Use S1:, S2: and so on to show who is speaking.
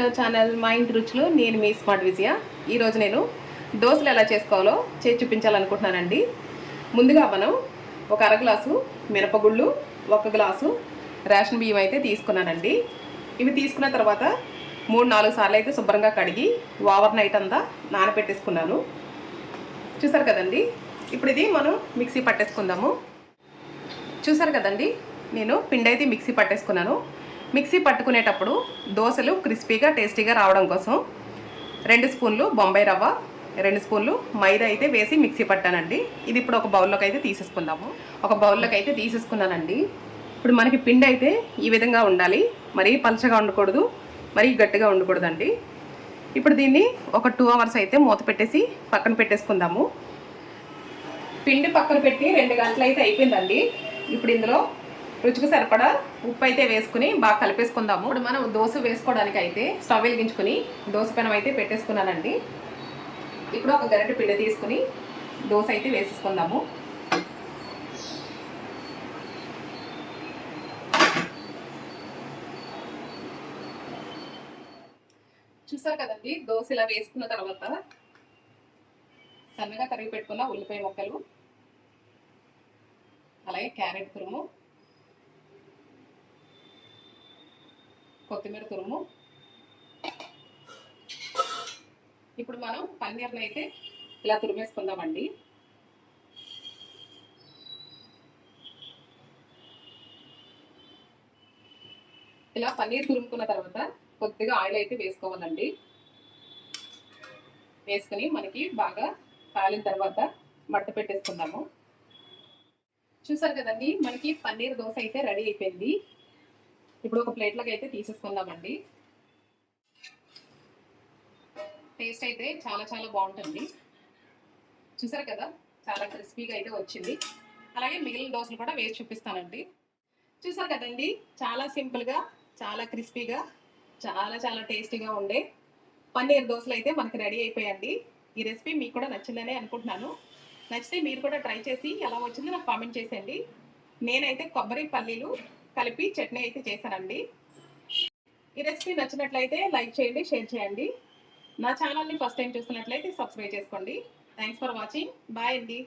S1: To channel మా ఇంటి రుచులు. నేను మీ స్మార్ట్ విజయ. ఈరోజు నేను దోశలు ఎలా చేసుకోవాలో చేసి చూపించాలనుకుంటున్నానండి. ముందుగా మనం ఒక అర గ్లాసు మినపగుళ్ళు, 1 గ్లాసు రేషన్ బియ్యం అయితే తీసుకున్నానండి. ఇవి తీసుకున్న తర్వాత 3-4 సార్లు అయితే శుభ్రంగా కడిగి ఓవర్ నైట్ అంతా నానబెట్టేసుకున్నాను. చూసారు కదండి. ఇప్పుడు ఇది మనం మిక్సీ పట్టేసుకుందాము. చూసారు కదండి, నేను పిండి అయితే మిక్సీ పట్టేసుకున్నాను. మిక్సీ పట్టుకునేటప్పుడు దోశలు క్రిస్పీగా టేస్టీగా రావడం కోసం 2 స్పూన్లు బొంబాయి రవ్వ, 2 స్పూన్లు మైదా అయితే వేసి మిక్సీ పట్టానండి. ఇది ఇప్పుడు ఒక బౌల్లోకి అయితే తీసేసుకుందాము. ఒక బౌల్లోకి అయితే తీసేసుకున్నానండి. ఇప్పుడు మనకి పిండి అయితే ఈ విధంగా ఉండాలి. మరీ పలచగా ఉండకూడదు, మరీ గట్టిగా ఉండకూడదండి. ఇప్పుడు దీన్ని ఒక 2 అవర్స్ అయితే మూత పెట్టేసి పక్కన పెట్టేసుకుందాము. పిండి పక్కన పెట్టి 2 గంటలు అయితే అయిపోయిందండి. ఇప్పుడు ఇందులో రుచికి సరిపడా ఉప్పు అయితే వేసుకుని బాగా కలిపేసుకుందాము. ఇప్పుడు మనం దోశ వేసుకోవడానికి అయితే స్టవ్ వెలిగించుకుని దోశ పెనం అయితే పెట్టేసుకున్నానండి. ఇప్పుడు ఒక గరిటె పిండి తీసుకుని దోశ అయితే వేసేసుకుందాము. చూసారు కదండి, దోశ ఇలా వేసుకున్న తర్వాత సన్నగా తరిగి పెట్టుకున్న ఉల్లిపాయ ముక్కలు, అలాగే క్యారెట్ తురుము, కొత్తిమీర తురుము, ఇప్పుడు మనం పన్నీర్ని అయితే ఇలా తురిమేసుకుందామండి. ఇలా పన్నీర్ తురుముకున్న తర్వాత కొద్దిగా ఆయిల్ అయితే వేసుకోవాలండి. వేసుకుని మనకి బాగా కాలిన తర్వాత మట్ట పెట్టేసుకుందాము. చూసారు కదండి, మనకి పన్నీర్ దోశ అయితే రెడీ అయిపోయింది. ఇప్పుడు ఒక ప్లేట్లోకి అయితే తీసేసుకుందామండి. టేస్ట్ అయితే చాలా చాలా బాగుంటుంది. చూసారు కదా, చాలా క్రిస్పీగా అయితే వచ్చింది. అలాగే మిగిలిన దోశలు కూడా వేసి చూపిస్తానండి. చూసారు కదండి, చాలా సింపుల్గా, చాలా క్రిస్పీగా, చాలా చాలా టేస్టీగా ఉండే పన్నీర్ దోశలు అయితే మనకి రెడీ అయిపోయాయండి. ఈ రెసిపీ మీకు కూడా నచ్చిందనే అనుకుంటున్నాను. నచ్చితే మీరు కూడా ట్రై చేసి ఎలా వచ్చిందో నాకు కామెంట్ చేసేయండి. నేనైతే కొబ్బరి పల్లీలు కలిపి చట్నీ అయితే చేశానండి. ఈ రెసిపీ నచ్చినట్లయితే లైక్ చేయండి, షేర్ చేయండి. నా ఛానల్ని ఫస్ట్ టైం చూస్తున్నట్లయితే సబ్స్క్రైబ్ చేసుకోండి. Thanks for watching. బాయ్ అండి.